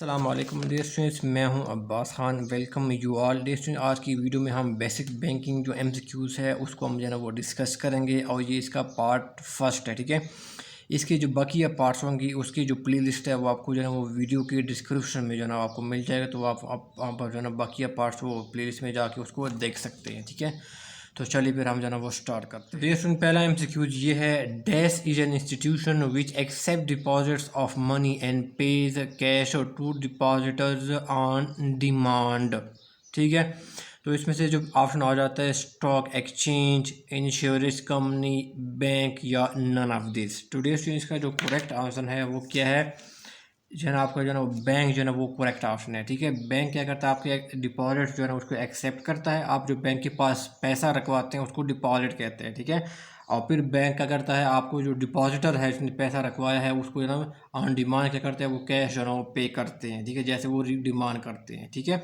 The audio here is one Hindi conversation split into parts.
अस्सलाम वालेकुम डियर स्टूडेंट्स, मैं हूं Abbas Khan. Welcome you all dear students. आज की वीडियो में हम बेसिक बैंकिंग जो एमसीक्यूज़ है उसको हम जो है ना वो डिस्कस करेंगे और ये इसका पार्ट फर्स्ट है, ठीक है। इसके जो बाकी पार्ट्स होंगी उसकी जो प्लेलिस्ट है वो आपको जो है ना वो वीडियो के डिस्क्रिप्शन में जो है ना आपको मिल जाएगा, तो आप जो है ना बाकी पार्ट्स वो प्लेलिस्ट में जाके उसको देख सकते हैं, ठीक है। तो चलिए फिर हम जो है ना वो स्टार्ट करते हैं। देखिए पहला एमसीक्यूज ये है, dash is an institution which accept deposits of money and pays cash to depositors on demand, ठीक है। तो इसमें से जो ऑप्शन आ जाता है stock exchange, insurance company, bank या none of this. Today students का जो करेक्ट आंसर है वो क्या है, जो है ना आपका जो है ना बैंक जो है ना वो करेक्ट ऑप्शन है, ठीक है। बैंक क्या करता है, आपके डिपॉजिट जो है ना उसको एक्सेप्ट करता है। आप जो बैंक के पास पैसा रखवाते हैं उसको डिपॉजिट कहते हैं, ठीक है। और फिर बैंक क्या करता है, आपको जो डिपॉजिटर है जिसने पैसा रखवाया है उसको जो है ना ऑन डिमांड क्या करते हैं, वो कैश जो है ना वो पे करते हैं, ठीक है, जैसे वो डिमांड करते हैं, ठीक है।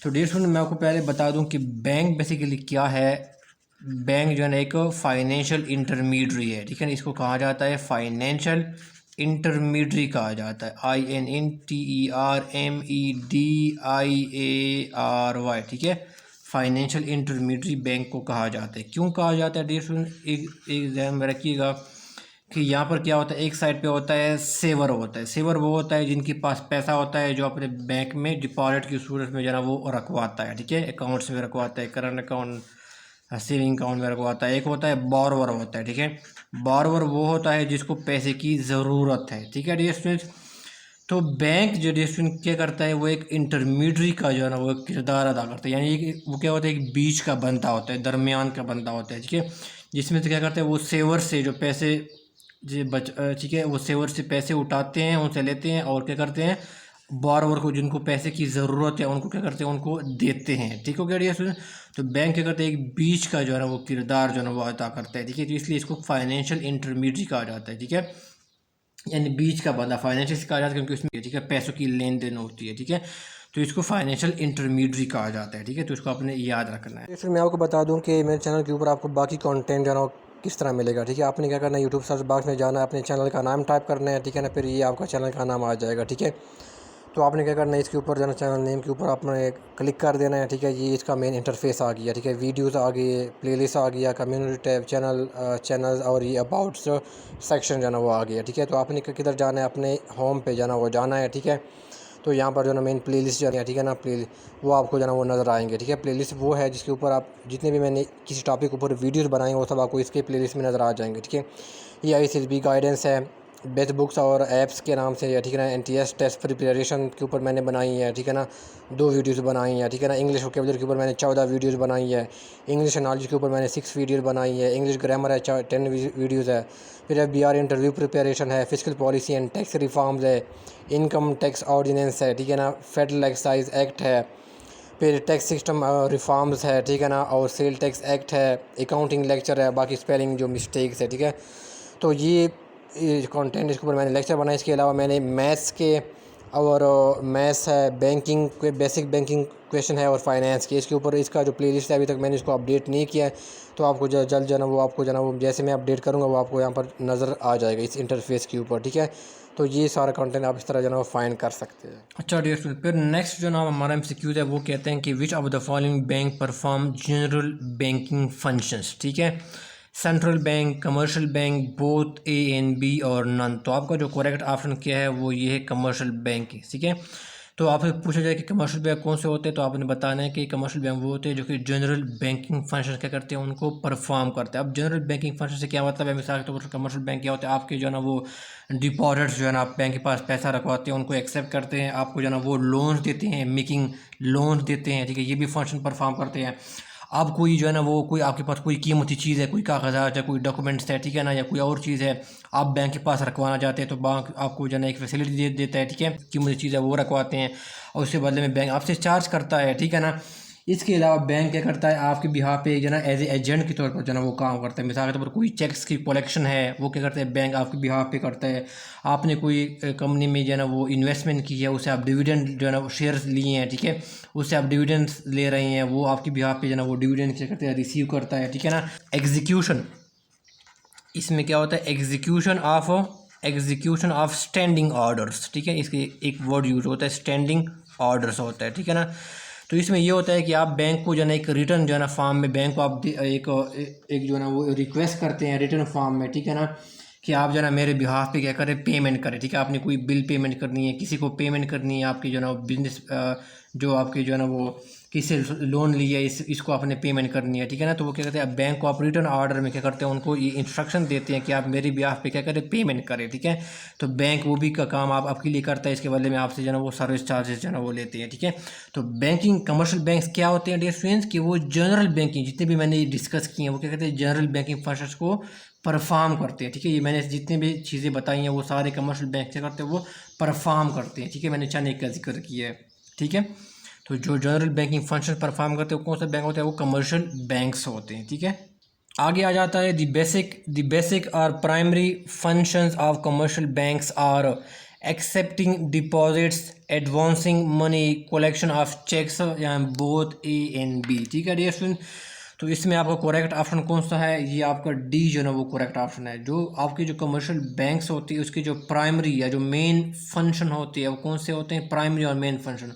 तो डियर स्टूडेंट मैं आपको पहले बता दूं कि बैंक बेसिकली क्या है। बैंक जो है ना एक फाइनेंशियल इंटरमीडियरी है, ठीक है। इसको कहा जाता है फाइनेंशियल इंटरमीडियरी कहा जाता है, INNTERMEDIARY, ठीक है। फाइनेंशियल इंटरमीडियरी बैंक को कहा जाता है। क्यों कहा जाता है डियर स्टूडेंट, एक ध्यान में रखिएगा कि यहाँ पर क्या होता है, एक साइड पे होता है सेवर होता है। सेवर वो होता है जिनके पास पैसा होता है जो अपने बैंक में डिपॉजिट की सूरत में जो है ना वो रखवाता है, ठीक है, अकाउंट्स में रखवाता है, करंट अकाउंट, सेविंग अकाउंट में रखवाता है। एक होता है बोरोवर होता है, ठीक है। बोरोवर वो होता है जिसको पैसे की ज़रूरत है, ठीक है डियर स्टूडेंट्स। तो बैंक जो डियर स्टूडेंट क्या करता है, वो एक इंटरमीडियरी का जो है ना वो किरदार अदा करता है, यानी कि वो क्या होता है, एक बीच का बंदा होता है, दरमियान का बंदा होता है, ठीक है। जिसमें से क्या करते हैं, वो सेवर से जो पैसे ठीक है, वो सेवर से पैसे उठाते हैं, उनसे लेते हैं और क्या करते हैं, बोरोवर को जिनको पैसे की ज़रूरत है उनको क्या करते हैं, उनको देते हैं, ठीक हो गया डियर स्टूडेंट। तो बैंक क्या करते हैं, एक बीच का जो है ना वो किरदार जो है ना वो अदा करता है, ठीक है। तो इसलिए इसको फाइनेंशियल इंटरमीडियरी कहा जाता है, ठीक है, यानी बीच का बंदा। फाइनेंशियल कहा जाता है क्योंकि उसमें ठीक है पैसों की लेन देन होती है, ठीक है। तो इसको फाइनेंशियल इंटरमीडियरी कहा जाता है, ठीक है। तो इसको आपने याद रखना है। फिर मैं आपको बता दूं कि मेरे चैनल के ऊपर आपको बाकी कंटेंट जो है ना किस तरह मिलेगा, ठीक है। आपने क्या करना है, यूट्यूब सर्च बॉक्स में जाना है, अपने चैनल का नाम टाइप करना है, ठीक है ना, फिर ये आपका चैनल का नाम आ जाएगा, ठीक है। तो आपने क्या करना है, इसके ऊपर जो है चैनल नेम के ऊपर आपने क्लिक कर देना है, ठीक है। ये इसका मेन इंटरफेस आ गया, ठीक है। वीडियोस आ गए, प्लेलिस्ट आ गया, कम्युनिटी टैब, चैनल्स और ये अबाउट सेक्शन जो है ना वो आ गया, ठीक है। तो आपने किधर जाना है, अपने होम पे जाना वो जाना है, ठीक है। तो यहाँ पर जो है ना मेन प्लेलिस्ट जो है, ठीक है ना, वो आपको जो है ना वो नज़र आएंगे, ठीक है। प्लेलिस्ट वो है जिसके ऊपर आप जितने भी मैंने किसी टॉपिक के ऊपर वीडियोस बनाए वो सब आपको इसके प्लेलिस्ट में नज़र आ जाएंगे, ठीक है। ये ICSB गाइडेंस है, बेस्ट बुक्स और ऐप्स के नाम से, ठीक है ना। NTS टेस्ट प्रिपरेशन के ऊपर मैंने बनाई है, ठीक है ना, 2 वीडियोस बनाई हैं, ठीक है ना। इंग्लिश वोकैबुलरी के ऊपर मैंने 14 वीडियोस बनाई है। इंग्लिश नॉलेज के ऊपर मैंने 6 वीडियोस बनाई है। इंग्लिश ग्रामर है 10 वीडियोस है। फिर FBR इंटरव्यू प्रिपरेशन है, physical policy and tax reforms है, इनकम टैक्स ऑर्डिनेंस है, ठीक है ना, फेडरल एक्साइज एक्ट है, फिर टैक्स सिस्टम रिफॉर्म्स है, ठीक है ना, और सेल टैक्स एक्ट है, अकाउंटिंग लेक्चर है, बाकी स्पेलिंग जो मिस्टेक्स है, ठीक है। तो ये कंटेंट इसके ऊपर मैंने लेक्चर बनाया। इसके अलावा मैंने मैथ्स के और मैथ्स है, बैंकिंग के बेसिक बैंकिंग क्वेश्चन है और फाइनेंस के, इसके ऊपर इसका जो प्लेलिस्ट है अभी तक मैंने इसको अपडेट नहीं किया है। तो आपको जल्द जो है ना वो आपको जो है ना वो जैसे मैं अपडेट करूँगा वो आपको यहाँ पर नज़र आ जाएगा इस इंटरफेस के ऊपर, ठीक है। तो ये सारा कंटेंट आप इस तरह जो है ना फाइंड कर सकते हैं। अच्छा डियर स्टूडेंट, फिर नेक्स्ट जो ना हमारा MCQ है वो कहते हैं कि which of the following bank perform general banking functions, ठीक है। Central bank, commercial bank, both A and B और नन। तो आपका जो करेक्ट ऑप्शन क्या है वो ये है कमर्शियल बैंक, ठीक है। तो आपसे पूछा जाए कि कमर्शियल बैंक कौन से होते हैं, तो आपने बताना है कि कमर्शियल बैंक वो होते हैं जो कि जनरल बैंकिंग फंक्शन क्या करते हैं, उनको परफॉर्म करते हैं। अब जनरल बैंकिंग फंक्शन से क्या मतलब है, मिसाल के तौर पर कमर्शियल बैंक क्या होता है, आपके जो है ना वो डिपॉजिट्स जो है ना आप बैंक के पास पैसा रखवाते हैं उनको एक्सेप्ट करते हैं, आपको जो है ना वो लोन्स देते हैं, मेकिंग लोन्स देते हैं, ठीक है, ये भी फंक्शन परफॉर्म करते हैं। अब कोई जो है ना वो कोई आपके पास कोई कीमती चीज़ है, कोई कागजात है, कोई डॉक्यूमेंट्स है, ठीक है ना, या कोई और चीज़ है, आप बैंक के पास रखवाना चाहते हैं तो बैंक आपको जो है ना एक फैसिलिटी देता है, ठीक है, कीमती चीज़ है वो रखवाते हैं और उसके बदले में बैंक आपसे चार्ज करता है, ठीक है ना। इसके अलावा बैंक क्या करता है, आपके बिहाफ पे जो है ना एज ए एजेंट के तौर पर जो है ना वो काम करता है। मिसाल के तौर पर कोई चेक्स की कलेक्शन है वो क्या करता है, बैंक आपके बिहाफ पे करता है। आपने कोई कंपनी में जो है ना वो इन्वेस्टमेंट की है, उसे आप डिविडेंड जो है ना वो शेयर्स लिए हैं, ठीक है, उससे आप डिविडेंड्स ले रहे हैं, वो आपके बिहाफ पे जो है ना वो डिविडेंड क्या करते हैं, रिसीव करता है, ठीक है ना। एग्जीक्यूशन, इसमें क्या होता है, execution of execution of standing orders, ठीक है, इसके एक वर्ड यूज होता है स्टैंडिंग ऑर्डर्स होता है, ठीक है ना। तो इसमें ये होता है कि आप बैंक को जो है ना एक रिटर्न जो है ना फॉर्म में बैंक को आप एक जो है ना वो रिक्वेस्ट करते हैं रिटर्न फॉर्म में, ठीक है ना, कि आप जो है ना मेरे बिहाफ पे क्या करें, पेमेंट करें, ठीक है। आपने कोई बिल पेमेंट करनी है, किसी को पेमेंट करनी है, आपकी जो है ना बिजनेस जो आपके जो है ना वो किसी लोन लिया इसको आपने पेमेंट करनी है, ठीक है ना। तो वो क्या करते हैं, बैंक को आप रिटर्न ऑर्डर में क्या करते हैं, उनको ये इंस्ट्रक्शन देते हैं कि आप मेरे बिहाफ पे क्या करें, पेमेंट करें, ठीक है। तो बैंक वो भी का काम आप आपके लिए करता है, इसके बदले में आपसे जो है ना वो सर्विस चार्जेस जो है ना वो लेते हैं, ठीक है। तो बैंकिंग कमर्शियल बैंक्स क्या होते हैं डियर स्टूडेंट्स, कि वो जनरल बैंकिंग जितने भी मैंने डिस्कस किए हैं वो क्या कहते हैं, जनरल बैंकिंग फंक्शंस को परफॉर्म करते हैं, ठीक है। ये मैंने जितनी भी चीज़ें बताई हैं वो सारे कमर्शियल बैंक क्या करते हैं, वो परफॉर्म करते हैं, ठीक है। मैंने चंद एक का जिक्र किया है, ठीक है। तो जो जनरल बैंकिंग फंक्शन परफॉर्म करते हैं वो कौन सा बैंक होता है, वो कमर्शियल बैंक्स होते हैं, ठीक है। आगे आ जाता है द बेसिक और primary functions of commercial banks are accepting deposits, advancing money, collection of cheques, या बोथ ए एंड बी, ठीक है डियर स्टूडेंट। तो इसमें आपका करेक्ट ऑप्शन कौन सा है, ये आपका डी जो है ना वो करेक्ट ऑप्शन है। जो आपकी जो कमर्शियल बैंक्स होती है उसकी जो प्राइमरी या जो मेन फंक्शन होती है वो कौन से होते हैं, प्राइमरी और मेन फंक्शन,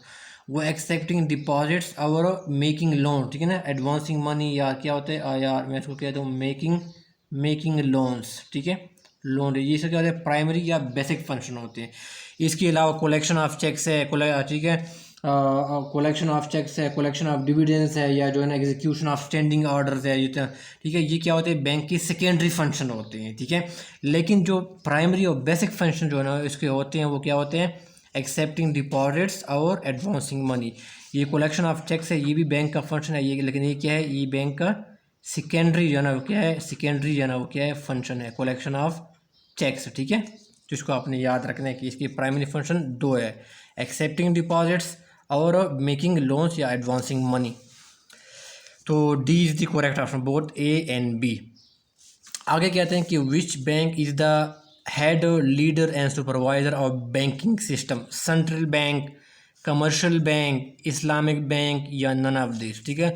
वो एक्सेप्टिंग डिपॉजिट्स और मेकिंग लोन, ठीक है ना, एडवांसिंग मनी, या क्या होते हैं यार मैं इसको कहता हूँ मेकिंग लोन्स, ठीक है, लोन, ये सब क्या होते हैं, प्राइमरी या बेसिक फंक्शन होते हैं। इसके अलावा कलेक्शन ऑफ चेक्स है, ठीक है, कलेक्शन ऑफ चेक्स है, कलेक्शन ऑफ डिविडेंड्स है, या जो है ना एग्जीक्यूशन ऑफ स्टैंडिंग ऑर्डर्स है, ये ठीक है, ये क्या होते हैं, बैंक के सेकेंडरी फंक्शन होते हैं, ठीक है। लेकिन जो प्राइमरी और बेसिक फंक्शन जो है ना इसके होते हैं वो क्या होते हैं, एक्सेप्टिंग डिपॉजिट्स और एडवांसिंग मनी। ये कलेक्शन ऑफ चेक्स है, ये भी बैंक का फंक्शन है, ये लेकिन ये क्या है, ये बैंक का सेकेंडरी जो है ना वो क्या है, सेकेंडरी जो है ना वो क्या है, फंक्शन है, कलेक्शन ऑफ चेक्स, ठीक है। जिसको आपने याद रखना है कि इसकी प्राइमरी फंक्शन दो है, एक्सेप्टिंग डिपॉजिट्स और मेकिंग लोन्स या एडवांसिंग मनी। तो D is the correct option, both A and B. आगे कहते हैं कि which bank is the head, leader and supervisor of banking system, central bank, commercial bank, Islamic bank, या नन ऑफ दिस, ठीक है।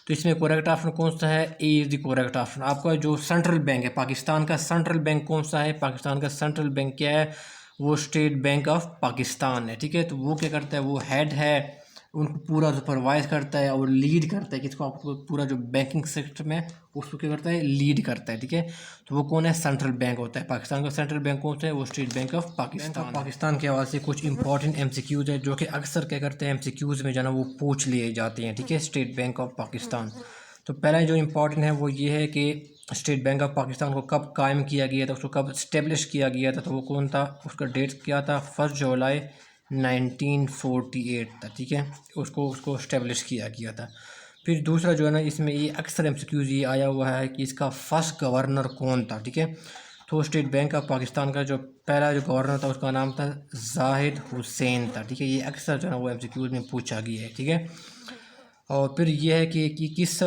तो इसमें करेक्ट ऑप्शन कौन सा है, A is the correct option. आपका जो सेंट्रल बैंक है, पाकिस्तान का सेंट्रल बैंक कौन सा है, पाकिस्तान का सेंट्रल बैंक क्या है, वो स्टेट बैंक ऑफ पाकिस्तान है, ठीक है। तो वो क्या करता है, वो हेड है, उनको पूरा सुपरवाइज करता है और लीड करता है, किसको, आपको पूरा जो बैंकिंग सिस्टम है उसको क्या करता है, लीड करता है, ठीक है। तो वो कौन है, सेंट्रल बैंक होता है। पाकिस्तान का सेंट्रल बैंक कौन सा है, वो state bank of Pakistan. Pakistan के हवाले से कुछ इंपॉर्टेंट एमसीक्यूज है जो कि अक्सर क्या करते हैं, एमसीक्यूज में जो है ना वो पूछ लिए जाते हैं, ठीक है, स्टेट बैंक ऑफ पाकिस्तान। तो पहला जो इंपॉर्टेंट है वो ये है कि स्टेट बैंक ऑफ पाकिस्तान को कब कायम किया गया था, उसको कब इस्टेब्लिश किया गया था, तो वो कौन था, उसका डेट क्या था, 1 जुलाई 1948 था, ठीक है, उसको इस्टेब्लिश किया गया था। फिर दूसरा जो है ना इसमें ये अक्सर एमसीक्यूज ये आया हुआ है कि इसका फर्स्ट गवर्नर कौन था, ठीक है। तो स्टेट बैंक ऑफ पाकिस्तान का जो पहला जो गवर्नर था उसका नाम था जाहिद हुसैन था, ठीक है। ये अक्सर जो है ना वो एमसीक्यूज में पूछा गया है, ठीक है। और फिर ये है कि किस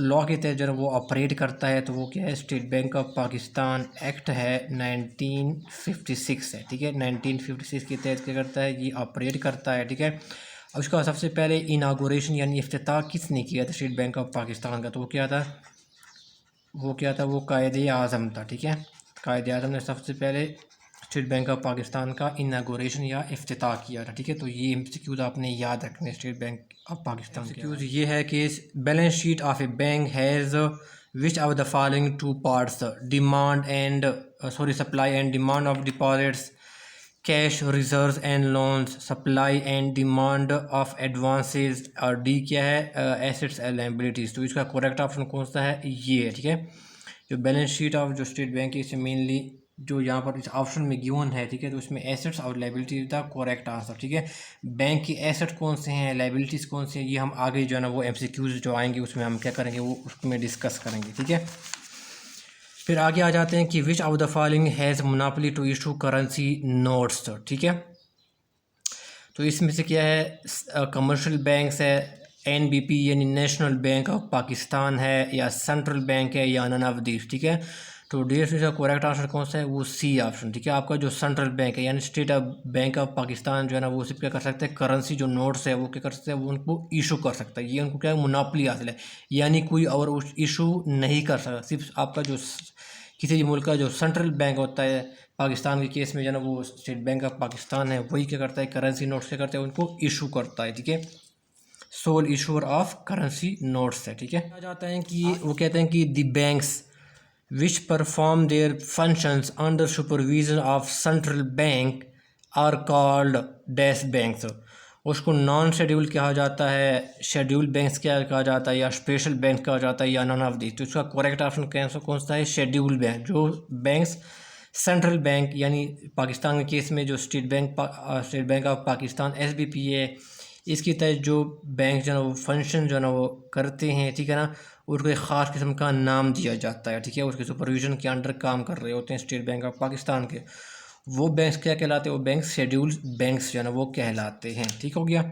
लॉ के तहत जो है वो ऑपरेट करता है, तो वो क्या है, state bank of Pakistan act है 1956 है, ठीक है, 1956 के तहत क्या करता है, ये ऑपरेट करता है, ठीक है। और उसका सबसे पहले इनागोरेशन यानी इफ्तिताह किसने किया था स्टेट बैंक ऑफ पाकिस्तान का, तो वो क्या था, वो कायदे आज़म था, ठीक है। कायदे आज़म ने सबसे पहले स्टेट बैंक ऑफ पाकिस्तान का इनागोरेशन या इफ्तिताह किया था, ठीक है। तो ये एमसीक्यूज आपने याद रखने स्टेट बैंक ऑफ पाकिस्तान के। एमसीक्यूज ये है कि balance sheet of A bank has which of the following two parts, supply and demand of deposits, cash reserves and loans, supply and demand of advances, और डी क्या है, एसेट्स एंड लायबिलिटीज़। तो इसका करेक्ट ऑप्शन कौन सा है, ये है, ठीक है। जो बैलेंस शीट ऑफ जो स्टेट बैंक है इसमें मेनली जो यहाँ पर इस ऑप्शन में गिवन है, ठीक है, तो इसमें एसेट्स और लायबिलिटीज का करेक्ट आंसर, ठीक है। बैंक की एसेट कौन से हैं, लायबिलिटीज़ कौन से हैं, ये हम आगे जो है ना वो एमसीक्यूज जो आएंगे उसमें हम क्या करेंगे, वो उसमें डिस्कस करेंगे, ठीक है। फिर आगे आ जाते हैं कि which of the following has monopoly to issue currency notes, ठीक है। तो इसमें से क्या है, कमर्शियल बैंक्स है, एनबीपी यानी नेशनल बैंक ऑफ पाकिस्तान है, या सेंट्रल बैंक है, या नन ऑफ दिस, ठीक है। तो डियर का करेक्ट आंसर कौन सा है, वो सी ऑप्शन, ठीक है। आपका जो सेंट्रल बैंक है यानी state of bank of Pakistan जो है ना वो सिर्फ क्या कर सकते हैं, करेंसी जो नोट्स है वो क्या कर सकते हैं, वो उनको इशू कर सकता है, ये उनको क्या है, मोनोपोली हासिल है, यानी कोई और इशू नहीं कर सकता। सिर्फ आपका जो किसी भी मुल्क का जो सेंट्रल बैंक होता है, पाकिस्तान के केस में जो है ना वो स्टेट बैंक ऑफ पाकिस्तान है, वही क्या करता है, करेंसी नोट्स क्या करता है, उनको इशू करता है। ठीक है, sole issuer of currency notes है। ठीक है, आ जाता है कि वो कहते हैं कि the banks which perform their functions under supervision of central bank are called dash banks. उसको नॉन शेड्यूल कहा जाता है, शेड्यूल बैंक्स क्या कहा जाता है, या स्पेशल बैंक कहा जाता है, या नॉन ऑफ दिस। तो इसका करेक्ट ऑप्शन कौन सा है, शेड्यूल बैंक। जो बैंक्स सेंट्रल बैंक यानी पाकिस्तान के केस में जो state bank of Pakistan SBP है, इसके तहत जो बैंक जो है वो फंक्शन जो है ना वो करते हैं। ठीक है ना, उनको एक ख़ास किस्म का नाम दिया जाता है। ठीक है, उसके सुपरविजन के अंडर काम कर रहे होते हैं स्टेट बैंक ऑफ पाकिस्तान के, वो बैंक्स क्या कहलाते हैं, वो बैंक शेड्यूल बैंक्स जो है ना वो कहलाते हैं। ठीक हो गया।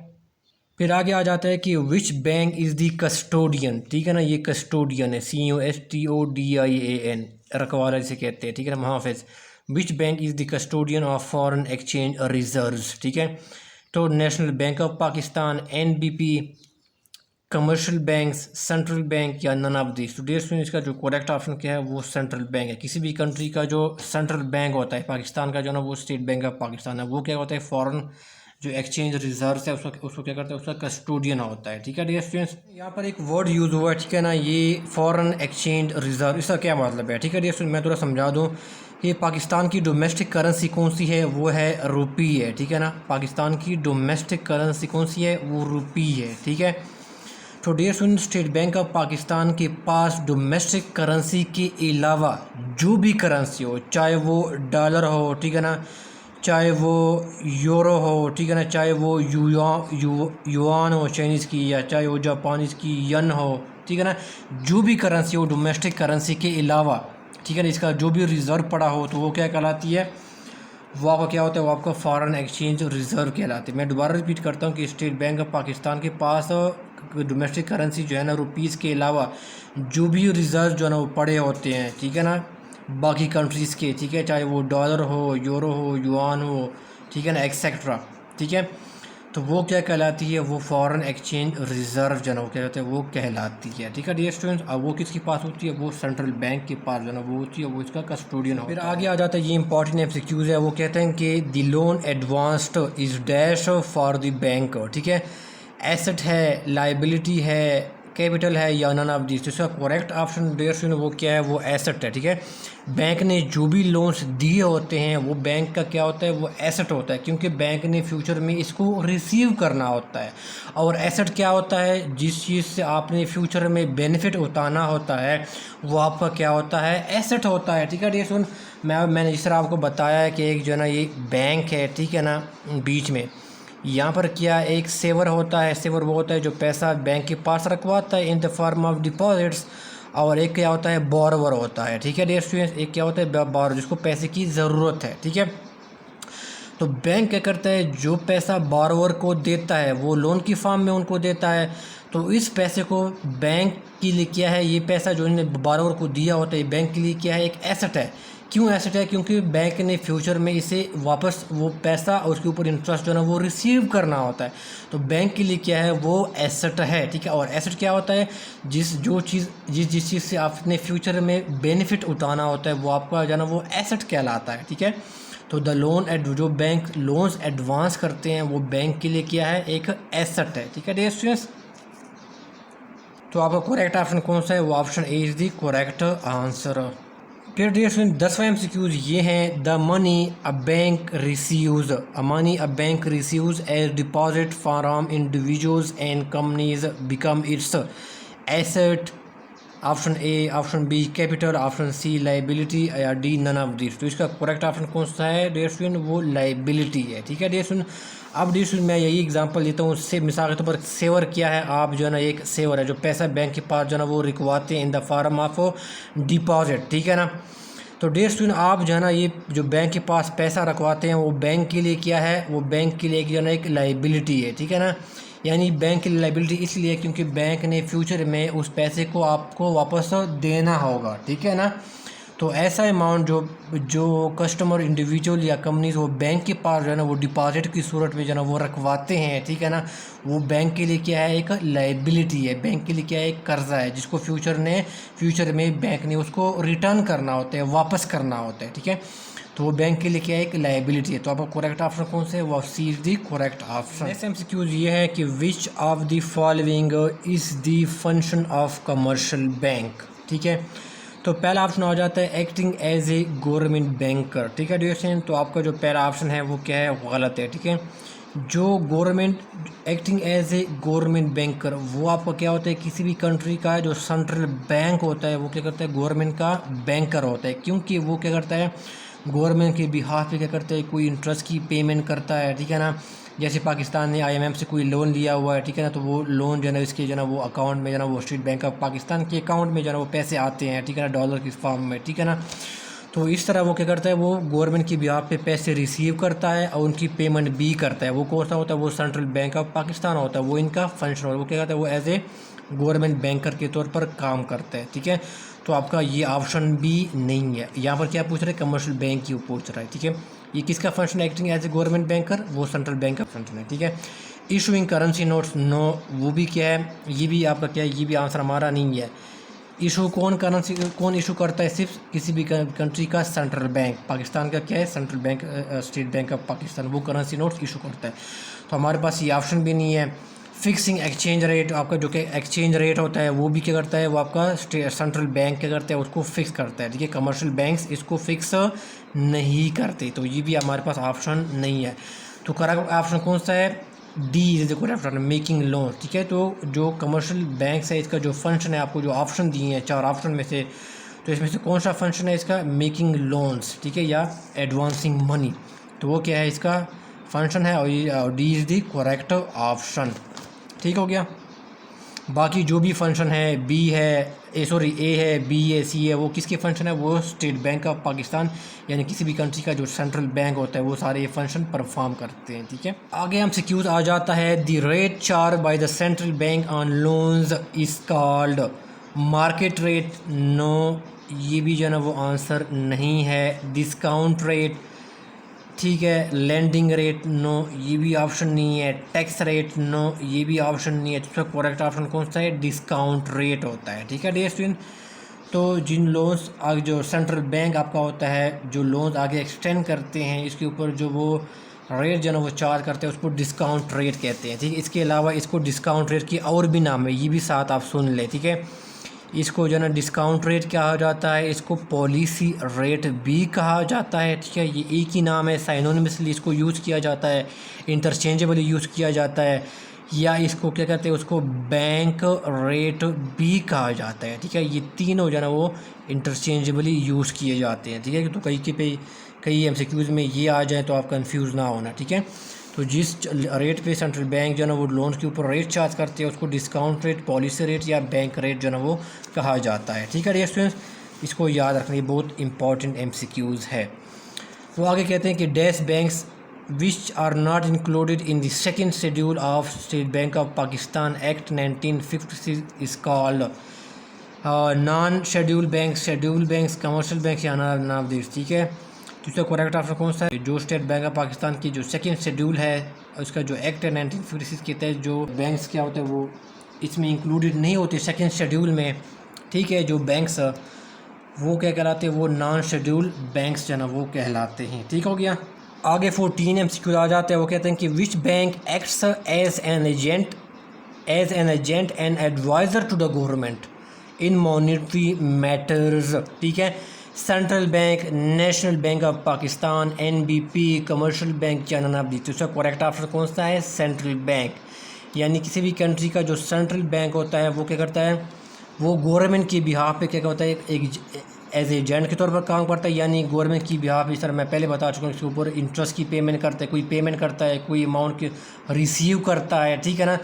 फिर आगे आ जाता है कि which bank is the custodian. ठीक है ना, ये कस्टोडियन है, CUSTODIAN, रखवाला जिसे कहते हैं। ठीक है ना, मुहाफ़िज़। Which bank is the custodian of foreign exchange reserves. ठीक है, तो national bank of Pakistan, NBP, commercial banks, central bank, या नन ऑफ दिस। तो डियर इसका जो करेक्ट ऑप्शन क्या है, वो सेंट्रल बैंक है। किसी भी कंट्री का जो सेंट्रल बैंक होता है, पाकिस्तान का जो ना वो स्टेट बैंक ऑफ पाकिस्तान है, वो क्या होता है, फॉरेन जो एक्सचेंज रिजर्व है उसको क्या करता है, उसका कस्टोडियन होता है। ठीक है डियर स्टूडेंट्स, यहाँ पर एक वर्ड यूज़ हुआ है। ठीक है ना, ये फॉरेन एक्सचेंज रिजर्व, इसका क्या मतलब है। ठीक है डियर स्टूडेंट, मैं थोड़ा समझा दूँ कि पाकिस्तान की डोमेस्टिक करेंसी कौन सी है, वो है रुपी है। ठीक है ना, पाकिस्तान की डोमेस्टिक करेंसी कौन सी है, वो रुपी है। ठीक है, तो dear student, state bank of Pakistan के पास डोमेस्टिक करेंसी के अलावा जो भी करेंसी हो, चाहे वो डॉलर हो, ठीक है ना, चाहे वो यूरो हो, ठीक है ना, चाहे वो युआन हो चाइनीज़ की, या चाहे वो जापानीज़ की यन हो, ठीक है ना, जो भी करेंसी हो डोमेस्टिक करेंसी के अलावा, ठीक है ना, इसका जो भी रिज़र्व पड़ा हो तो वो क्या कहलाती है, वो आपका क्या होता है, वो आपका फॉरेन एक्सचेंज रिज़र्व कहलाते हैं। मैं दोबारा रिपीट करता हूँ कि स्टेट बैंक ऑफ पाकिस्तान के पास डोमेस्टिक करेंसी जो है ना रुपीज़ के अलावा जो भी रिज़र्व जो है ना वो पड़े होते हैं, ठीक है ना, बाकी कंट्रीज़ के, ठीक है, चाहे वो डॉलर हो, यूरो हो, युआन हो, ठीक है ना, एक्सेट्रा। ठीक है, तो वो क्या कहलाती है, वो फॉरेन एक्सचेंज रिज़र्व जो है ना वो क्या कहते हैं, वो कहलाती है। ठीक है डियर स्टूडेंट्स, अब वो किसके पास होती है, वो सेंट्रल बैंक के पास जो है ना वो होती है, वो इसका कस्टोडियन होता है। फिर आगे आ जाता है, ये इंपॉर्टेंट MCQs है। वो कहते हैं कि the loan advanced is dash for the bank. ठीक है, एसेट है, लाइबिलिटी है, कैपिटल है, या नन ऑफ दिस। तो इसका करेक्ट ऑप्शन डियर स्टूडेंट वो क्या है, वो एसेट है। ठीक है, बैंक ने जो भी लोन्स दिए होते हैं वो बैंक का क्या होता है, वो एसेट होता है, क्योंकि बैंक ने फ्यूचर में इसको रिसीव करना होता है। और एसेट क्या होता है, जिस चीज़ से आपने फ्यूचर में बेनिफिट उठाना होता है वो आपका क्या होता है, एसेट होता है। ठीक है डियर स्टूडेंट, मैंने जिस तरह आपको बताया है कि एक जो है ना ये बैंक है, ठीक है ना, बीच में यहाँ पर क्या एक सेवर होता है। सेवर वो होता है जो पैसा बैंक के पास रखवाता है in the form of deposits, और एक क्या होता है, बोरोवर होता है। ठीक है डियर स्टूडेंट्स, एक क्या होता है, बोरोवर, जिसको पैसे की ज़रूरत है। ठीक है, तो बैंक क्या करता है, जो पैसा बोरोवर को देता है वो लोन की फॉर्म में उनको देता है। तो इस पैसे को बैंक के लिए क्या है, ये पैसा जो इन्होंने बोरोवर को दिया होता है बैंक के लिए क्या है, एक एसेट है। क्यों एसेट है, क्योंकि बैंक ने फ्यूचर में इसे वापस वो पैसा और उसके ऊपर इंटरेस्ट जो है ना वो रिसीव करना होता है। तो बैंक के लिए क्या है, वो एसेट है। ठीक है, और एसेट क्या होता है, जिस चीज़ से आपने फ्यूचर में बेनिफिट उठाना होता है वो आपका जो है ना वो एसेट कहलाता है। ठीक है, तो द लोन जो बैंक लोन्स एडवांस करते हैं वो बैंक के लिए क्या है, एक एसेट है। ठीक है डियर स्टूडेंट्स, तो आपका करेक्ट ऑप्शन कौन सा है, वो option A is the correct answer. फिर डियर स्टूडेंट 10वां MCQs ये हैं, the money a bank receives as deposit from individuals and companies become its asset. Option A, option B capital, option C liability, या डी नन ऑफ दिस। तो इसका करेक्ट ऑप्शन कौन सा है डियर स्टूडेंट, वो लाइबिलिटी है। ठीक है डियर स्टूडेंट, अब डियर स्टूडेंट मैं यही एग्जांपल देता हूँ उससे, मिसाल के तौर पर सेवर क्या है, आप जो है ना एक सेवर है जो पैसा बैंक के पास जो है ना वो रिकवाते हैं in the form of deposit. ठीक है ना, तो डियर स्टूडेंट आप जो है ना ये जो बैंक के पास पैसा रखवाते हैं वो बैंक के लिए क्या है, वो बैंक के लिए जो है ना एक लाइबिलिटी है। ठीक है ना, यानी बैंक की लाइबिलिटी इसलिए क्योंकि बैंक ने फ्यूचर में उस पैसे को आपको वापस देना होगा। ठीक है ना, तो ऐसा अमाउंट जो जो कस्टमर इंडिविजुअल या कंपनीज वो बैंक के पास जो है ना वो डिपॉजिट की सूरत में जो है ना वो रखवाते हैं, ठीक है ना, वो बैंक के लिए क्या है, एक लाइबिलिटी है, बैंक के लिए क्या है, एक कर्जा है जिसको फ्यूचर में बैंक ने उसको रिटर्न करना होता है, वापस करना होता है, ठीक है। तो वो बैंक के लिए क्या है, एक लाइबिलिटी है। तो आपका करेक्ट ऑप्शन कौन सा है, वो C is the correct option. Next MCQs ये है कि which of the following is the function of commercial bank, ठीक है। तो पहला ऑप्शन हो जाता है acting as a government banker, ठीक है डियर। तो आपका जो पहला ऑप्शन है वो क्या है, गलत है, ठीक है। जो government acting as a government banker वो आपका क्या होता है, किसी भी कंट्री का जो सेंट्रल बैंक होता है वो क्या करता है, गवर्नमेंट का बैंकर होता है, क्योंकि वो क्या करता है, गवर्नमेंट के बिहाफ पे क्या करता है, कोई इंटरेस्ट की पेमेंट करता है, ठीक है ना। जैसे पाकिस्तान ने IMF से कोई लोन लिया हुआ है, ठीक है ना, तो वो लोन जो है ना इसके जो है ना वो अकाउंट में जो है ना वो स्टेट बैंक ऑफ पाकिस्तान के अकाउंट में जो है ना वो पैसे आते हैं, ठीक है ना, डॉलर की फॉर्म में, ठीक है ना। तो इस तरह वो क्या करता है, वो गवर्नमेंट की बिहाफ पे पैसे रिसीव करता है और उनकी पेमेंट भी करता है। वो कौन सा होता है, वो सेंट्रल बैंक ऑफ पाकिस्तान होता है, वो इनका फंक्शन होता है। वो क्या करता है, वो एज ए गवर्नमेंट बैंकर के तौर पर काम करता है, ठीक है। तो आपका ये ऑप्शन भी नहीं है। यहाँ पर क्या पूछ रहे हैं, कमर्शियल बैंक की पूछ रहा है, ठीक है। ये किसका फंक्शन है, acting as a government banker, वो सेंट्रल बैंक का फंक्शन है, ठीक है। इशूइंग करेंसी नोट्स, नो, वो भी क्या है, ये भी आपका क्या है, ये भी आंसर हमारा नहीं है। इशू कौन इशू करता है, सिर्फ किसी भी कंट्री का सेंट्रल बैंक, पाकिस्तान का क्या है, central bank, state bank of Pakistan, वो करेंसी नोट्स इशू करता है। तो हमारे पास ये ऑप्शन भी नहीं है। फिक्सिंग एक्सचेंज रेट, आपका जो कि एक्सचेंज रेट होता है वो भी क्या करता है, वो आपका सेंट्रल बैंक क्या करता है, उसको फिक्स करता है, ठीक है। कमर्शियल बैंक्स इसको फिक्स नहीं करते, तो ये भी हमारे पास ऑप्शन नहीं है। तो करेक्ट ऑप्शन कौन सा है, D is the correct option, making loan, ठीक है। तो जो कमर्शियल बैंक्स है इसका जो फंक्शन है, आपको जो ऑप्शन दिए हैं 4 ऑप्शन में से, तो इसमें से कौन सा फंक्शन है इसका, मेकिंग लोन्स, ठीक है, या एडवांसिंग मनी, तो वो क्या है इसका फंक्शन है, और D is the correct option, ठीक हो गया। बाकी जो भी फंक्शन है, बी है, ए है, बी है, सी है, वो किसके फंक्शन है, वो स्टेट बैंक ऑफ पाकिस्तान यानी किसी भी कंट्री का जो सेंट्रल बैंक होता है वो सारे ये फंक्शन परफॉर्म करते हैं, ठीक है। आगे हमसे क्यूज आ जाता है, the rate charged by the central bank on loans is called market rate, no, ये भी जो है ना वो आंसर नहीं है। डिस्काउंट रेट, ठीक है। लैंडिंग रेट, नो, ये भी ऑप्शन नहीं है। टैक्स रेट, नो, ये भी ऑप्शन नहीं है। तो इसका करेक्ट ऑप्शन कौन सा है, डिस्काउंट रेट होता है, ठीक है डियर स्टूडेंट। तो जिन लोन्स आगे जो सेंट्रल बैंक आपका होता है, जो लोन्स आगे एक्सटेंड करते हैं, इसके ऊपर जो वो रेट जो है ना वो चार्ज करते हैं उसको डिस्काउंट रेट कहते हैं, ठीक है। इसके अलावा इसको डिस्काउंट रेट की और भी नाम है, ये भी साथ आप सुन लें, ठीक है। इसको जो है ना डिस्काउंट रेट कहा जाता है, इसको पॉलिसी रेट भी कहा जाता है, ठीक है। ये एक ही नाम है, साइनोनिमसली इसको यूज़ किया जाता है, इंटरचेंजेबली यूज़ किया जाता है, या इसको क्या कहते हैं, उसको बैंक रेट भी कहा जाता है, ठीक है। ये तीनों जो है ना वो इंटरचेंजेबली यूज़ किए जाते हैं, ठीक है। तो कई MCQs में ये आ जाए तो आप कंफ्यूज ना होना, ठीक है। तो जिस रेट पे सेंट्रल बैंक जो है ना वो लोन के ऊपर रेट चार्ज करते हैं उसको डिस्काउंट रेट, पॉलिसी रेट या बैंक रेट जो है ना वो कहा जाता है, ठीक है डियर स्टूडेंट्स। इसको याद रखना, ये बहुत इंपॉर्टेंट MCQs है। वो आगे कहते हैं कि dash banks which are not included in the second schedule of State bank of Pakistan Act 1956 is called non schedule bank, schedule banks, commercial bank या नाम दिस, ठीक है। तो इसका करेक्ट ऑप्शन कौन सा है, जो स्टेट बैंक ऑफ पाकिस्तान की जो सेकंड शेड्यूल है उसका जो एक्ट है 1956 के तहत जो बैंक्स क्या होते हैं वो इसमें इंक्लूडेड नहीं होते सेकंड शेड्यूल में, ठीक है। जो बैंक्स वो क्या कहलाते हैं, वो नॉन शेड्यूल बैंक्स जो है ना वो कहलाते हैं, ठीक हो गया। आगे 14 MCQ आ जाते हैं। वो कहते हैं कि which bank acts as an agent and adviser to the government in monetary matters, ठीक है। Central bank, National bank of Pakistan, NBP, commercial bank या नन ऑफ दी। तो इसका करेक्ट ऑप्शन कौन सा है, सेंट्रल बैंक। यानी किसी भी कंट्री का जो सेंट्रल बैंक होता है वो क्या करता है, वो गवर्नमेंट की बिहाफ पे क्या होता है, एक एज एजेंट के तौर पर काम करता है। यानी गवर्नमेंट की बिहाफ, इस तरह मैं पहले बता चुका हूँ, इसके ऊपर इंटरेस्ट की पेमेंट करता है, कोई पेमेंट करता है, कोई अमाउंट की रिसीव करता है, ठीक है ना।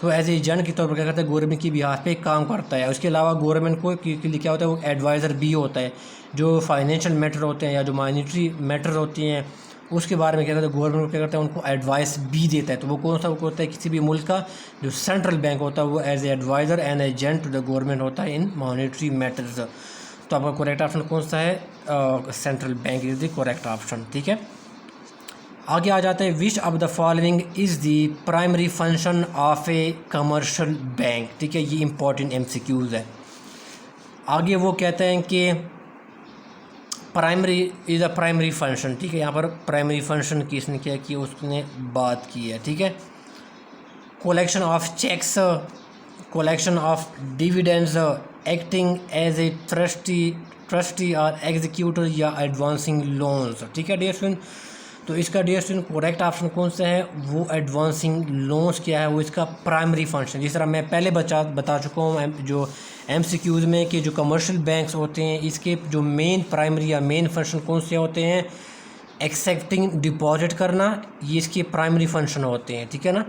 तो एज एजेंट के तौर पर क्या करता है, गवर्नमेंट की बिहाफ पे काम करता है। उसके अलावा गवर्नमेंट को के लिए क्या होता है, वो एडवाइज़र भी होता है। जो फाइनेंशियल मैटर होते हैं या जो मॉनिटरी मैटर होती हैं उसके बारे में क्या करता है, गवर्नमेंट क्या करता है, उनको एडवाइस भी देता है। तो वो कौन सा होता है, किसी भी मुल्क का जो सेंट्रल बैंक होता है वो as a adviser and agent to the government होता है इन मॉनिटरी मैटर्स। तो आपका करेक्ट ऑप्शन कौन सा है? Central bank is the correct option. ठीक है, आगे आ जाते हैं, विच of the following is the primary function of a commercial bank. ठीक है, ये इंपॉर्टेंट MCQs है। आगे वो कहते हैं कि primary is a primary function. ठीक है, यहाँ पर प्राइमरी फंक्शन की इसने क्या किया, उसने बात की है। ठीक है, collection of cheques, collection of dividends, acting as a trustee और एग्जीक्यूटर या एडवांसिंग लोन्स। ठीक है डियर स्टूडेंट, तो इसका डियर स्टूडेंट करेक्ट ऑप्शन कौन सा है? वो एडवांसिंग लोन्स क्या है, वो इसका प्राइमरी फंक्शन। जिस तरह मैं पहले बता चुका हूँ जो MCQs में कि जो कमर्शियल बैंक्स होते हैं इसके जो मेन प्राइमरी या मेन फंक्शन कौन से होते हैं? एक्सेप्टिंग डिपॉजिट करना, ये इसके प्राइमरी फंक्शन होते हैं। ठीक है ना,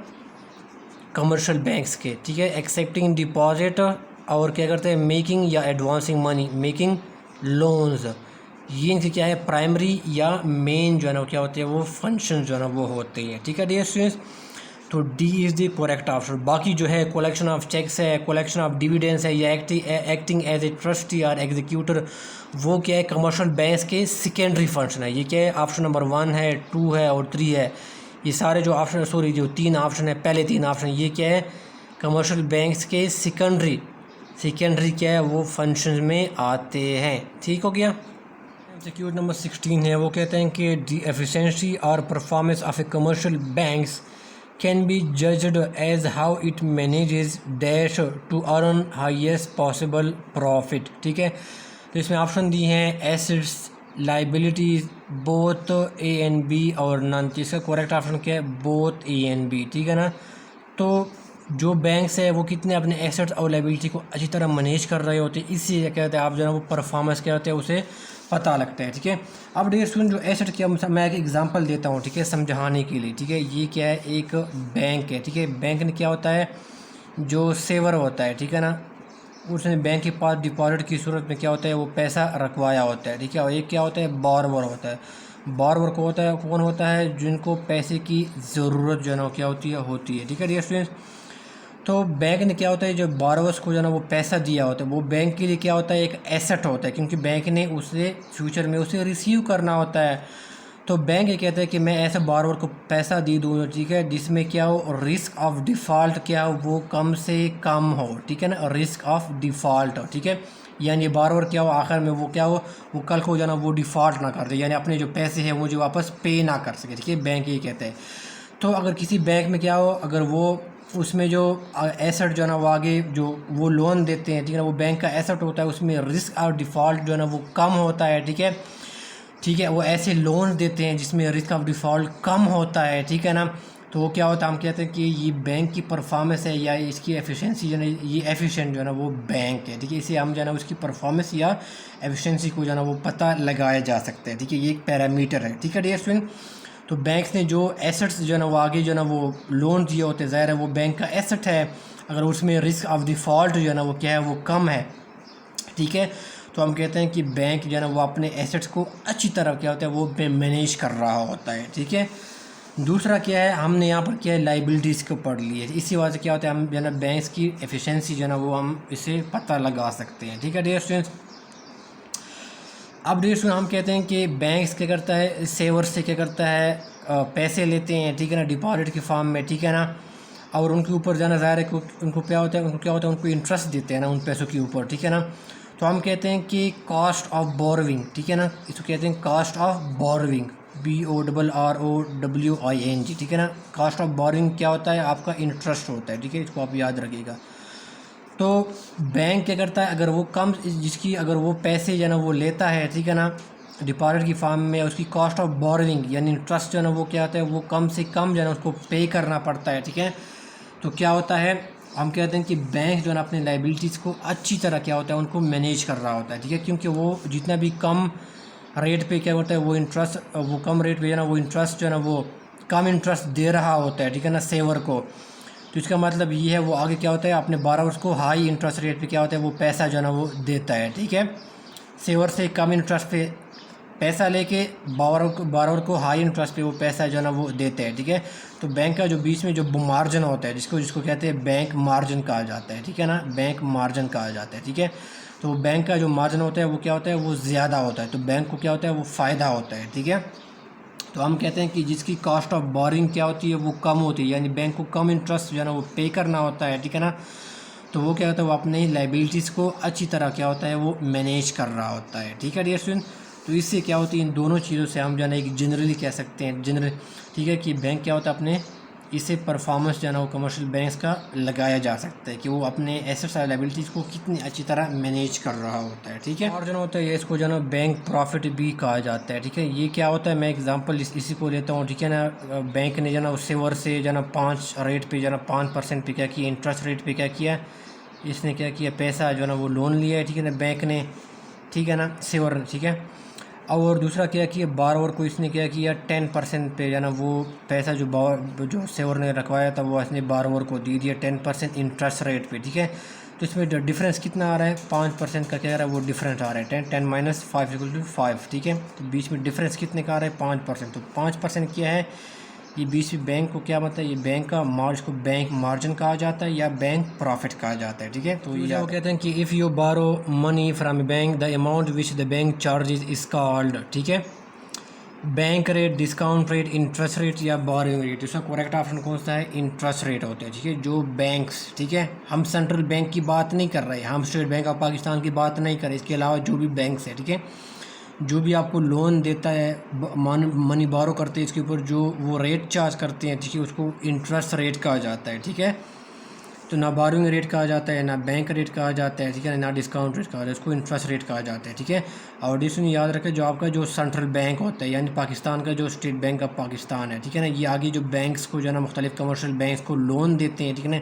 कमर्शियल बैंक्स के। ठीक है, एक्सेप्टिंग डिपॉजिट और क्या करते हैं? मेकिंग या एडवांसिंग मनी, मेकिंग लोन्स, ये इनकी क्या है? प्राइमरी या मेन जो है ना क्या होते हैं? वो फंक्शन जो है ना वो होते हैं। ठीक है डियर स्टूडेंट्स, तो D is the correct option. बाकी जो है कलेक्शन ऑफ चेक्स है, कलेक्शन ऑफ डिविडेंड्स है या एक्टिंग एज ए ट्रस्टी और एग्जीक्यूटर, वो क्या है? कमर्शियल बैंक्स के सेकेंडरी फंक्शन है। ये क्या है? ऑप्शन नंबर 1 है, 2 है और 3 है। ये सारे जो ऑप्शन, सॉरी जो 3 ऑप्शन है, पहले 3 ऑप्शन, ये क्या है? कमर्शियल बैंक्स के सेकेंडरी क्या है? वो फंक्शन में आते हैं। ठीक हो गया। MCQ नंबर 16 है, वो कहते हैं कि द एफिशिएंसी और performance of a commercial banks can be judged as how it manages dash to earn highest possible profit. ठीक है, तो इसमें ऑप्शन दी हैं assets, liabilities, both A and B और नन। इसका करेक्ट ऑप्शन क्या है? Both A and B। ठीक है ना, तो जो बैंक्स है वो कितने अपने एसेट्स और लाइबिलिटी को अच्छी तरह मैनेज कर रहे होते हैं, इससे क्या कहते हैं आप जो है वो परफॉर्मेंस क्या होते हैं उसे पता लगता है। ठीक है, अब डियर स्टूडेंट जो एसेट क्या, मैं एक एग्जांपल देता हूँ। ठीक है, समझाने के लिए। ठीक है, ये क्या है? एक बैंक है। ठीक है, बैंक में क्या होता है? जो सेवर होता है, ठीक है ना, उसने बैंक के पास डिपॉजिट की सूरत में क्या होता है? वो पैसा रखवाया होता है। ठीक है, और एक क्या होता है? बॉरोवर होता है। बॉरोवर को होता है, कौन होता है? जिनको पैसे की ज़रूरत जो है ना क्या होती है। ठीक है डियर स्टूडेंट्स, तो बैंक ने क्या होता है? जो बॉरोवर्स को जो है ना वो पैसा दिया होता है, वो बैंक के लिए क्या होता है? एक एसेट होता है, क्योंकि बैंक ने उसे फ्यूचर में उसे रिसीव करना होता है। तो बैंक ये कहता है कि मैं ऐसे बॉरोवर को पैसा दे दूँ, ठीक है, जिसमें क्या हो? रिस्क ऑफ डिफ़ॉल्ट क्या हो? वो कम से कम हो। ठीक है ना, रिस्क ऑफ डिफ़ॉल्ट। ठीक है, यानी बॉरोवर क्या हो? आखिर में वो क्या हो? वो कल को जो है ना वो डिफ़ॉल्ट ना कर दे, यानी अपने जो पैसे हैं वो जो वापस पे ना कर सके। ठीक है, बैंक ये कहते हैं। तो अगर किसी बैंक में क्या हो? अगर वो उसमें जो एसेट जो है ना वो आगे जो वो लोन देते हैं, ठीक है ना, वो बैंक का एसेट होता है, उसमें रिस्क और डिफ़ॉल्ट जो है ना वो कम होता है। ठीक है, वो ऐसे लोन देते हैं जिसमें रिस्क ऑफ डिफ़ॉल्ट कम होता है। ठीक है ना, तो वो क्या होता है? हम कहते हैं कि ये बैंक की परफॉर्मेंस है या इसकी एफिशिएंसी जो है ना, ये एफिशिएंट जो है ना वो बैंक है। ठीक है, इसे हम जो है ना उसकी परफॉर्मेंस या एफिशिएंसी को जो है ना वो पता लगाया जा सकता है। ठीक है, ये एक पैरामीटर है। ठीक है डियर स्टूडेंट, तो बैंक्स ने जो एसेट्स जो है ना वो आगे जो है ना वो लोन दिए होते हैं, ज़ाहिर है वो बैंक का एसेट है, अगर उसमें रिस्क ऑफ डिफ़ॉल्ट जो है ना वो क्या है? वो कम है। ठीक है, तो हम कहते हैं कि बैंक जो है ना वो अपने एसेट्स को अच्छी तरह क्या होता है? वो मैनेज कर रहा होता है। ठीक है, दूसरा क्या है? हमने यहाँ पर क्या है? लाइबिलिटीज़ को पढ़ ली है। इसी वजह से क्या होता है? हम जो है ना बैंक्स की एफिशिएंसी जो है ना वो हम इसे पता लगा सकते हैं। ठीक है डियर स्टूडेंट्स, अब डियर स्टूडेंट हम कहते हैं कि बैंक्स क्या करता है? सेवर से क्या करता है? पैसे लेते हैं, ठीक है ना, डिपॉजिट की फॉर्म में। ठीक है ना, और उनके ऊपर जाना ज़ाहिर है उनको क्या होता है? उनको इंटरेस्ट देते हैं ना उन पैसों के ऊपर। ठीक है ना, तो हम कहते हैं कि कॉस्ट ऑफ बोरोविंग, ठीक है ना, इसको कहते हैं कॉस्ट ऑफ बोरोविंग, BORROWING। ठीक है ना, कॉस्ट ऑफ बोरोविंग क्या होता है? आपका इंटरेस्ट होता है। ठीक है, इसको आप याद रखिएगा। तो बैंक क्या करता है? अगर वो कम जिसकी अगर वो पैसे जो है ना वो लेता है, ठीक है ना, डिपॉजिट की फॉर्म में, उसकी कॉस्ट ऑफ बोरोविंग यानी इंटरेस्ट जो है ना वो क्या होता है? वो कम से कम जो है ना उसको पे करना पड़ता है। ठीक है, तो क्या होता है? हम कहते हैं कि बैंक जो है ना अपनी लाइबिलिटीज़ को अच्छी तरह क्या होता है? उनको मैनेज कर रहा होता है। ठीक है, क्योंकि वो जितना भी कम रेट पे क्या होता है? वो इंटरेस्ट, वो कम रेट पे जो है ना वो इंटरेस्ट जो है ना वो कम इंटरेस्ट दे रहा होता है। ठीक है ना, सेवर को। तो इसका मतलब ये है वो आगे क्या होता है? अपने बॉरोवर्स को हाई इंटरेस्ट रेट पे क्या होता है? वो पैसा जो है ना वो देता है। ठीक है, सेवर से कम इंटरेस्ट पे पैसा लेके बॉरोवर को हाई इंटरेस्ट पे वो पैसा जो है ना वो देते हैं। ठीक है, तो बैंक का जो बीच में जो मार्जिन होता है जिसको कहते हैं बैंक मार्जिन कहा जाता है। ठीक है ना, बैंक मार्जिन कहा जाता है। ठीक है, तो बैंक का जो मार्जिन होता है वो क्या होता है, वो ज़्यादा होता है, तो बैंक को क्या होता है, वो फ़ायदा होता है। ठीक है, तो हम कहते हैं कि जिसकी कॉस्ट ऑफ बोरिंग क्या होती है, वो कम होती है, यानी बैंक को कम इंटरेस्ट जो है ना वो पे करना होता है। ठीक है ना, तो वो क्या होता है, वो अपने लाइबिलिटीज़ को अच्छी तरह क्या होता है, वो मैनेज कर रहा होता है। ठीक है डियर स्टूडेंट, तो इससे क्या होती है, इन दोनों चीज़ों से हम जो है ना एक जनरली कह सकते हैं, जनरल, ठीक है, कि बैंक क्या होता है अपने इसे परफॉर्मेंस जो है ना वो कमर्शियल बैंक्स का लगाया जा सकता है कि वो अपने एसेट्स और लायबिलिटीज़ को कितनी अच्छी तरह मैनेज कर रहा होता है। ठीक है, और जो ना होता है ये इसको जो ना बैंक प्रॉफिट भी कहा जाता है। ठीक है, ये क्या होता है, मैं एग्जांपल इसी को लेता हूँ। ठीक है ना, बैंक ने जो ना उससे वर से जो ना 5 रेट पे जो ना 5% पे क्या किया, इंटरेस्ट रेट पे क्या किया, इसने क्या किया, पैसा जो है ना वो लोन लिया है। ठीक है ना, बैंक ने, ठीक है ना, सेवर। ठीक है, और दूसरा क्या किया, बारवर को इसने क्या किया, 10% पे जो ना वो पैसा जो सेवर ने रखवाया था वो इसने बारवर को दे दिया 10% इंटरेस्ट रेट पे। ठीक है, तो इसमें डिफरेंस कितना आ रहा है, 5% का क्या आ रहा है, वो डिफरेंस आ रहा है 10 माइनस 5 = 5। ठीक है, तो बीच में डिफरेंस कितने का आ रहा है, 5%। तो 5% क्या है, ये बीच में बैंक को क्या मतलब, ये बैंक का मार्ज को बैंक मार्जिन कहा जाता है या बैंक प्रॉफिट कहा जाता है। ठीक है, तो ये वो कहते हैं कि इफ़ यू बारो money from bank the amount which the bank charges is called, ठीक है, bank rate, discount rate, interest rate या बोरिंग रेट। इसका करेक्ट ऑप्शन कौन सा है, इंटरेस्ट रेट होता है। ठीक है, जो बैंक्स, ठीक है, हम सेंट्रल बैंक की बात नहीं कर रहे, हम स्टेट बैंक ऑफ पाकिस्तान की बात नहीं कर रहे, इसके अलावा जो भी बैंक्स है, ठीक है, जो भी आपको लोन देता है, मनी बारो करते हैं, इसके ऊपर जो वो रेट चार्ज करते हैं, ठीक है, उसको इंटरेस्ट रेट कहा जाता है। ठीक है, तो ना बारोइंग रेट कहा जाता है, ना बैंक रेट कहा जाता है, ठीक है, ना डिस्काउंट रेट कहा जाता है, उसको इंटरेस्ट रेट कहा जाता है। ठीक है, और डिस्टन याद रखें, जो आपका जो सेंट्रल बैंक होता है, यानी पाकिस्तान का जो स्टेट बैंक ऑफ पाकिस्तान है, ठीक है ना, ये आगे जो बैंक्स को जो है ना मुख्तलिफ कमर्शियल बैंक्स को लोन देते हैं, ठीक है ना,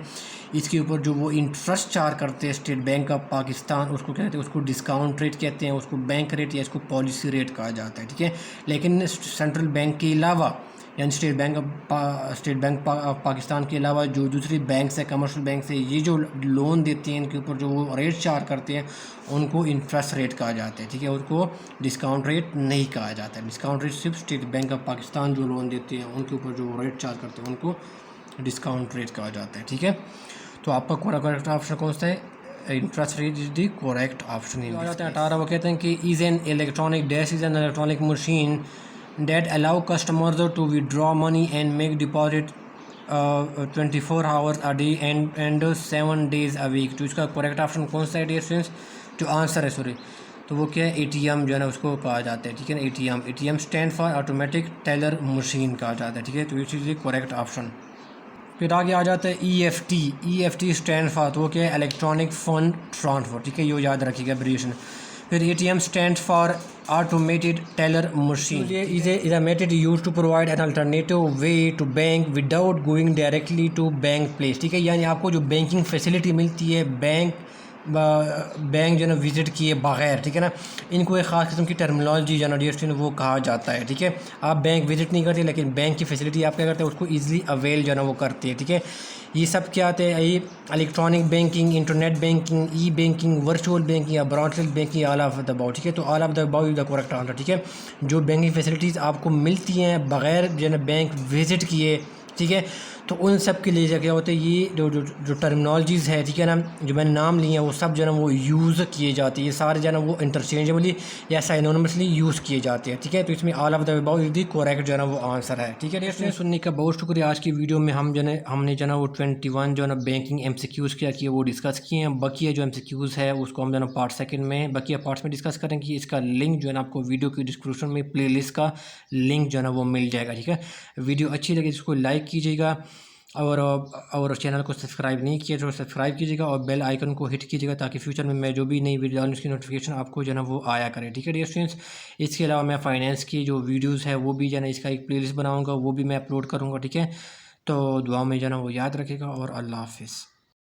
इसके ऊपर जो वो इंटरेस्ट चार्ज करते हैं स्टेट बैंक ऑफ पाकिस्तान, उसको कहते हैं, उसको डिस्काउंट रेट कहते हैं, उसको बैंक रेट या इसको पॉलिसी रेट कहा जाता है। ठीक है, लेकिन सेंट्रल बैंक के अलावा, यानी स्टेट बैंक ऑफ पाकिस्तान के अलावा जो दूसरी बैंक्स है, कमर्शियल बैंक से, ये जो लोन देते हैं, इनके ऊपर जो वो रेट चार्ज करते हैं, उनको इंटरेस्ट रेट कहा जाता है। ठीक है, उसको डिस्काउंट रेट नहीं कहा जाता है। डिस्काउंट रेट सिर्फ स्टेट बैंक ऑफ पाकिस्तान जो लोन देते हैं उनके ऊपर जो रेट चार्ज करते हैं उनको डिस्काउंट रेट कहा जाता है। ठीक है, तो आपका करेक्ट ऑप्शन कौन सा है, interest rate is the correct option. आ जाता है 18, वो कहते हैं कि is an electronic dash is an electronic machine that allow customers to withdraw money and make deposit 24 hours a day and 7 days a week। तो इसका करेक्ट ऑप्शन कौन सा है डियर स्टूडेंट्स, जो आंसर है, सॉरी, तो वो क्या है, एटीएम जो है ना उसको कहा जाता है। ठीक है ना, ATM stand for automatic teller machine कहा जाता है। ठीक है, तो ये चीज़ करेक्ट ऑप्शन। फिर आगे आ जाता है ईएफटी स्टैंड फॉर, तो वो क्या है, इलेक्ट्रॉनिक फंड ट्रांसफर। ठीक है, ये याद रखिएगा एब्रिविएशन। फिर ATM stand for automated teller machine is a method used to provide an alternative way to bank without going directly to bank place। ठीक है, यानी आपको जो बैंकिंग फैसिलिटी मिलती है बैंक जो है ना विज़िट किए बगैर, ठीक है ना, इनको एक ख़ास किस्म की टर्मिनोलॉजी जो है वो कहा जाता है। ठीक है, आप बैंक विज़िट नहीं करते लेकिन बैंक की फैसिलिटी आप क्या करते हैं, उसको ईजिली अवेल जो है ना वो करते हैं। ठीक है, ये सब क्या आते हैं, ये इलेक्ट्रॉनिक बैंकिंग, इंटरनेट बैंकिंग, ई बैंकिंग, वर्चुअल बैंकिंग या branchless banking, all of the above. ठीक है, तो all of the above is the correct answer. ठीक है, जो बैंकिंग फैसिलिटीज़ आपको मिलती हैं बग़ैर जो है ना बैंक विज़िट किए, ठीक है, तो उन सब के लिए क्या होता है, ये जो टर्मिनोलॉजीज़ है, ठीक है ना, जो मैंने नाम लिए हैं वो सब जो है ना वो यूज़ किए जाते हैं, ये सारे जो है ना वो इंटरचेंजेबली या साइनोनिमसली यूज़ किए जाते हैं। ठीक है, तो इसमें all of the above is the correct जो है ना वो आंसर है। ठीक है, इसमें सुनने का बहुत शुक्रिया। आज की वीडियो में हमने जो है ना वो 21 जो है ना बैंकिंग MCQs क्या किए वो डिस्कस किए हैं। बकिया जो MCQs है उसको हम जो है ना पार्ट सेकंड में बकिया पार्ट्स में डिस्कस करेंगे। इसका लिंक जो है ना आपको वीडियो की डिस्क्रिप्शन में प्लेलिस्ट का लिंक जो है ना वो मिल जाएगा। ठीक है, वीडियो अच्छी लगी इसको लाइक कीजिएगा और चैनल को सब्सक्राइब नहीं किया तो सब्सक्राइब कीजिएगा और बेल आइकन को हिट कीजिएगा ताकि फ्यूचर में मैं जो भी नई वीडियो डालूँ उसकी नोटिफिकेशन आपको जो है ना वो आया करे। ठीक है डियर स्टूडेंट्स, इसके अलावा मैं फाइनेंस की जो वीडियोस है वो भी जो है ना इसका एक प्लेलिस्ट बनाऊंगा, वो भी मैं अपलोड करूँगा। ठीक है, तो दुआ में जो है ना वो याद रखेगा और अल्लाह हाफिज़।